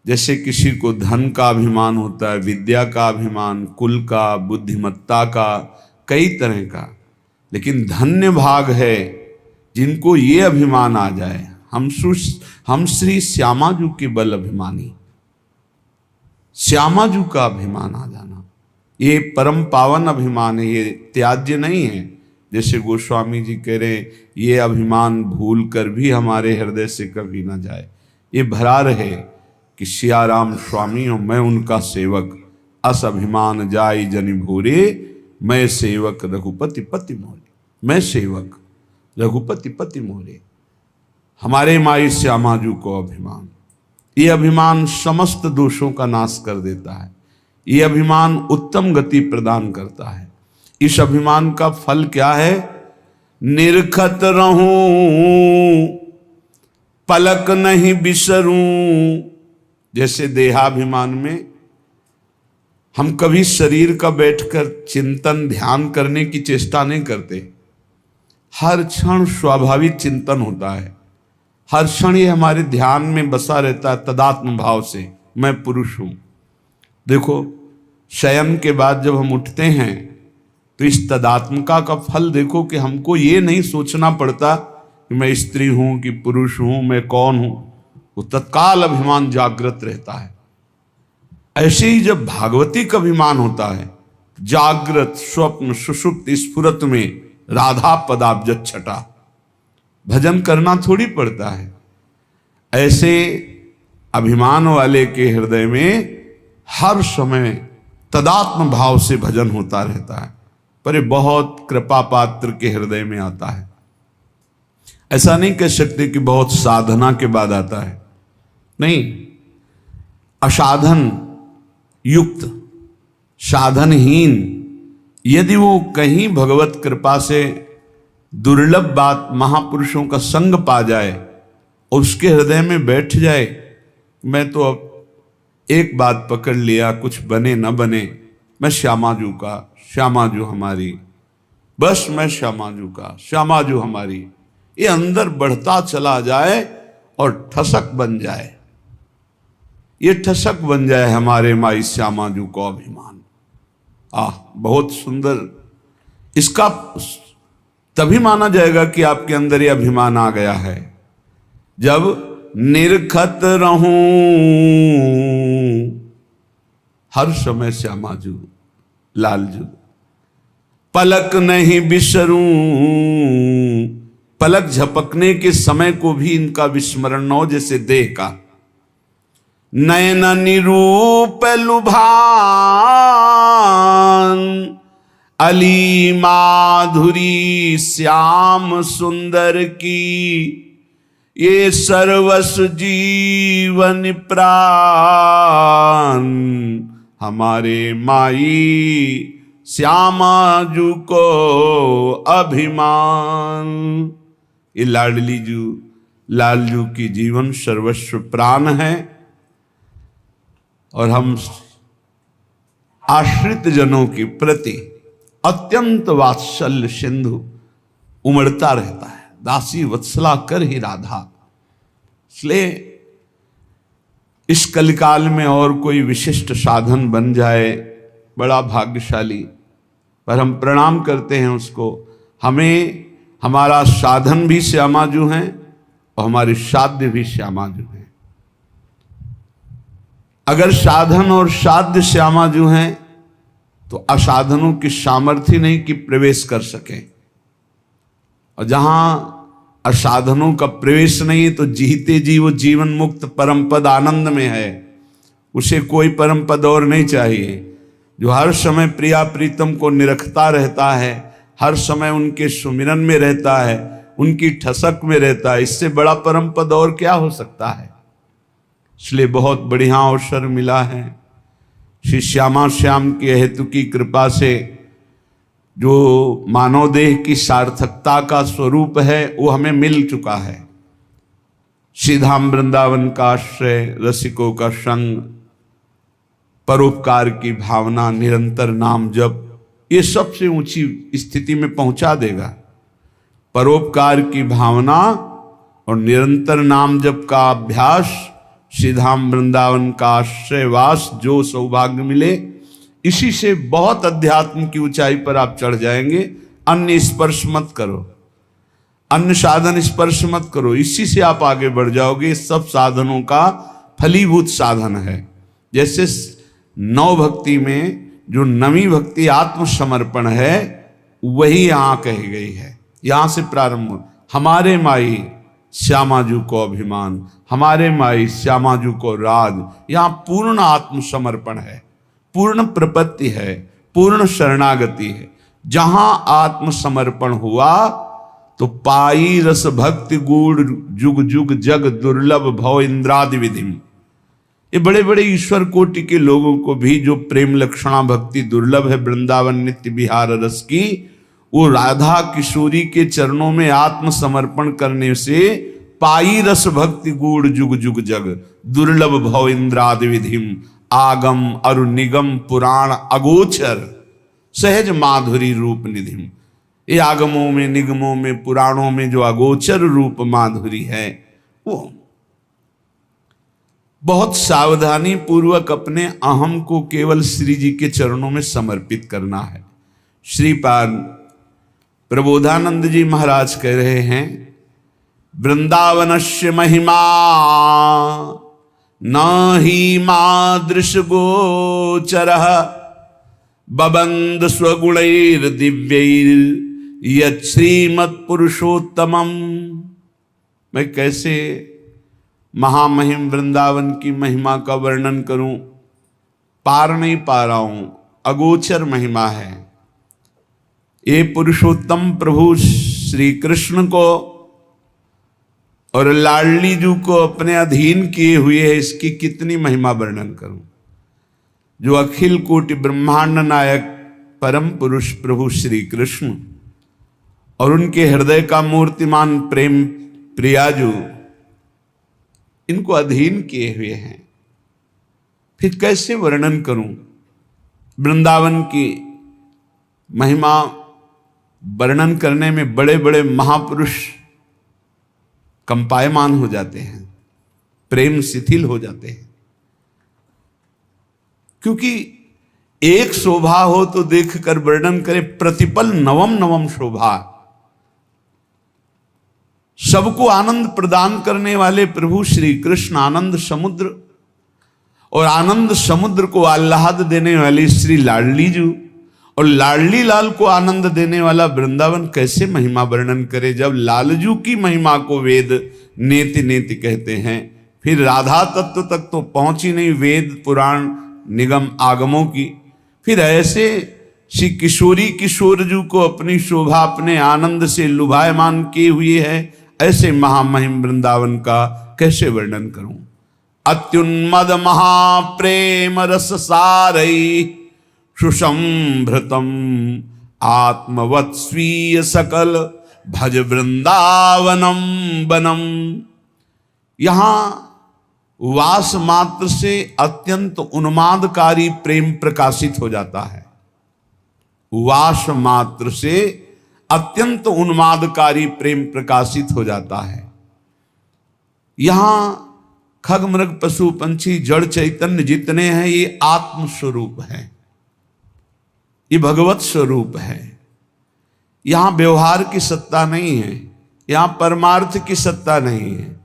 जैसे किसी को धन का अभिमान होता है, विद्या का अभिमान, कुल का, बुद्धिमत्ता का, कई तरह का, लेकिन धन्य भाग है जिनको ये अभिमान आ जाए, हम श्री श्यामाजू के बल अभिमानी, श्यामाजू का अभिमान आ जाना, ये परम पावन अभिमान है, ये त्याज्य नहीं है। जैसे गोस्वामी जी कह रहे हैं, ये अभिमान भूल कर भी हमारे हृदय से कभी ना जाए, ये भरा रहे कि सियाराम स्वामी हो मैं उनका सेवक, अस अभिमान जाई जनि भूरे, मैं सेवक रघुपति पति मोरे, मैं सेवक रघुपति पति मोरे। हमारे माई श्यामाजू को अभिमान, ये अभिमान समस्त दोषों का नाश कर देता है, ये अभिमान उत्तम गति प्रदान करता है। इस अभिमान का फल क्या है? निरखत रहूं पलक नहीं बिसरूं। जैसे देहाभिमान में हम कभी शरीर का बैठकर चिंतन ध्यान करने की चेष्टा नहीं करते, हर क्षण स्वाभाविक चिंतन होता है, हर क्षण ये हमारे ध्यान में बसा रहता है तदात्म भाव से, मैं पुरुष हूं। देखो शयन के बाद जब हम उठते हैं तो इस तदात्मका का फल देखो कि हमको ये नहीं सोचना पड़ता कि मैं स्त्री हूं कि पुरुष हूं, मैं कौन हूं, वो तत्काल अभिमान जागृत रहता है। ऐसे ही जब भागवती का अभिमान होता है, जागृत स्वप्न सुषुप्त स्फुरत में राधा पदाब्ज छटा, भजन करना थोड़ी पड़ता है। ऐसे अभिमान वाले के हृदय में हर समय तदात्म भाव से भजन होता रहता है, पर ये बहुत कृपा पात्र के हृदय में आता है। ऐसा नहीं कह सकते कि बहुत साधना के बाद आता है, नहीं, असाधन युक्त, साधनहीन यदि वो कहीं भगवत कृपा से दुर्लभ बात महापुरुषों का संग पा जाए और उसके हृदय में बैठ जाए, मैं तो अब एक बात पकड़ लिया, कुछ बने न बने, मैं श्यामाजू का, श्यामाजू हमारी, बस मैं श्यामाजू का, श्यामाजू हमारी, ये अंदर बढ़ता चला जाए और ठसक बन जाए, ये ठसक बन जाए हमारे माई श्यामाजू को अभिमान। बहुत सुंदर, इसका तभी माना जाएगा कि आपके अंदर ये अभिमान आ गया है जब निरखत रहूं हर समय श्यामाजू लालजू, पलक नहीं बिसरूं, पलक झपकने के समय को भी इनका विस्मरण न हो, जैसे देह का। नयन निरूप लुभान अली माधुरी श्याम सुंदर की, ये सर्वस जीवन प्राण हमारे माई श्यामाजू को अभिमान। ये लालजू की जीवन सर्वस्व प्राण है और हम आश्रित जनों के प्रति अत्यंत वात्सल्य सिंधु उमड़ता रहता है, दासी वत्सला कर ही राधा। इसलिए इस कलिकाल में और कोई विशिष्ट साधन बन जाए बड़ा भाग्यशाली, पर हम प्रणाम करते हैं उसको। हमें हमारा साधन भी श्यामाजू हैं और हमारे साध्य भी श्यामाजू हैं। अगर साधन और साध्य श्यामाजू हैं तो असाधनों की सामर्थ्य नहीं कि प्रवेश कर सकें, और जहां असाधनों का प्रवेश नहीं तो जीते जी वो जीवन मुक्त परम पद आनंद में है, उसे कोई परम पद और नहीं चाहिए। जो हर समय प्रिया प्रीतम को निरखता रहता है, हर समय उनके सुमिरन में रहता है, उनकी ठसक में रहता है, इससे बड़ा परम पद और क्या हो सकता है। इसलिए बहुत बढ़िया अवसर मिला है श्री श्यामा श्याम के हेतु की कृपा से। जो मानव देह की सार्थकता का स्वरूप है वो हमें मिल चुका है। श्रीधाम वृंदावन का आश्रय, रसिकों का संग, परोपकार की भावना, निरंतर नाम जप, ये सबसे ऊंची स्थिति में पहुंचा देगा। परोपकार की भावना और निरंतर नाम जप का अभ्यास श्री धाम वृंदावन का आश्रयवास जो सौभाग्य मिले, इसी से बहुत अध्यात्म की ऊंचाई पर आप चढ़ जाएंगे। अन्य स्पर्श मत करो, अन्य साधन स्पर्श मत करो, इसी से आप आगे बढ़ जाओगे। सब साधनों का फलीभूत साधन है। जैसे नौ भक्ति में जो नवी भक्ति आत्मसमर्पण है, वही यहां कही गई है। यहां से प्रारंभ, हमारे माई श्यामाजू को अभिमान, हमारे माई श्यामाजू को राज। यहां पूर्ण आत्मसमर्पण है, पूर्ण प्रपत्ति है, पूर्ण शरणागति है। जहां आत्मसमर्पण हुआ तो पाई रस भक्ति गूढ़ जुग जुग जग दुर्लभ भव इंद्रादि विधिम। ये बड़े बड़े ईश्वर कोटि के लोगों को भी जो प्रेम लक्षणा भक्ति दुर्लभ है वृंदावन नित्य विहार रस की, वो राधा किशोरी के चरणों में आत्मसमर्पण करने से पाई रस भक्ति गूढ़ जुग जुग जग दुर्लभ भव इंद्रादि विधिम आगम अरु निगम पुराण अगोचर सहज माधुरी रूप निधिम। ये आगमों में, निगमों में, पुराणों में जो अगोचर रूप माधुरी है, वो बहुत सावधानी पूर्वक अपने अहम को केवल श्री जी के चरणों में समर्पित करना है। श्रीपाद प्रबोधानंद जी महाराज कह रहे हैं, वृंदावनस्य महिमा न ही मादृश गोचरः बबंद स्वगुणैर दिव्यैर यत् श्रीमत्पुरुषोत्तमम्। मैं कैसे महामहिम वृंदावन की महिमा का वर्णन करूं, पार नहीं पा रहा हूं। अगोचर महिमा है। ये पुरुषोत्तम प्रभु श्री कृष्ण को और लाडली जू को अपने अधीन किए हुए है, इसकी कितनी महिमा वर्णन करूं। जो अखिल कोटि ब्रह्मांड नायक परम पुरुष प्रभु श्री कृष्ण और उनके हृदय का मूर्तिमान प्रेम प्रियाजू, इनको अधीन किए हुए हैं। फिर कैसे वर्णन करूं। वृंदावन की महिमा वर्णन करने में बड़े बड़े महापुरुष कंपायमान हो जाते हैं, प्रेम शिथिल हो जाते हैं। क्योंकि एक शोभा हो तो देखकर वर्णन करे, प्रतिपल नवम नवम शोभा। सबको आनंद प्रदान करने वाले प्रभु श्री कृष्ण आनंद समुद्र, और आनंद समुद्र को आह्लाद देने वाली श्री लाडली जू, और लाडली लाल को आनंद देने वाला वृंदावन, कैसे महिमा वर्णन करे। जब लालजू की महिमा को वेद नेति नेति कहते हैं, फिर राधा तत्व तक तो पहुंची नहीं, वेद पुराण निगम आगमों की। फिर ऐसे श्री किशोरी किशोरजू को अपनी शोभा अपने आनंद से लुभायमान किए हुए है। ऐसे महामहिम वृंदावन का कैसे वर्णन करूं। अत्युन्मद महाप्रेम रस सारई सुसंभृतम आत्मवत् स्वीय सकल भज वृंदावनम बनम। यहां वास मात्र से अत्यंत उन्मादकारी प्रेम प्रकाशित हो जाता है। वास मात्र से अत्यंत उन्मादकारी प्रेम प्रकाशित हो जाता है। यहां खग मृग पशु पंछी जड़ चैतन्य जितने हैं, ये आत्म स्वरूप है, ये भगवत स्वरूप है। यहां व्यवहार की सत्ता नहीं है, यहां परमार्थ की सत्ता नहीं है।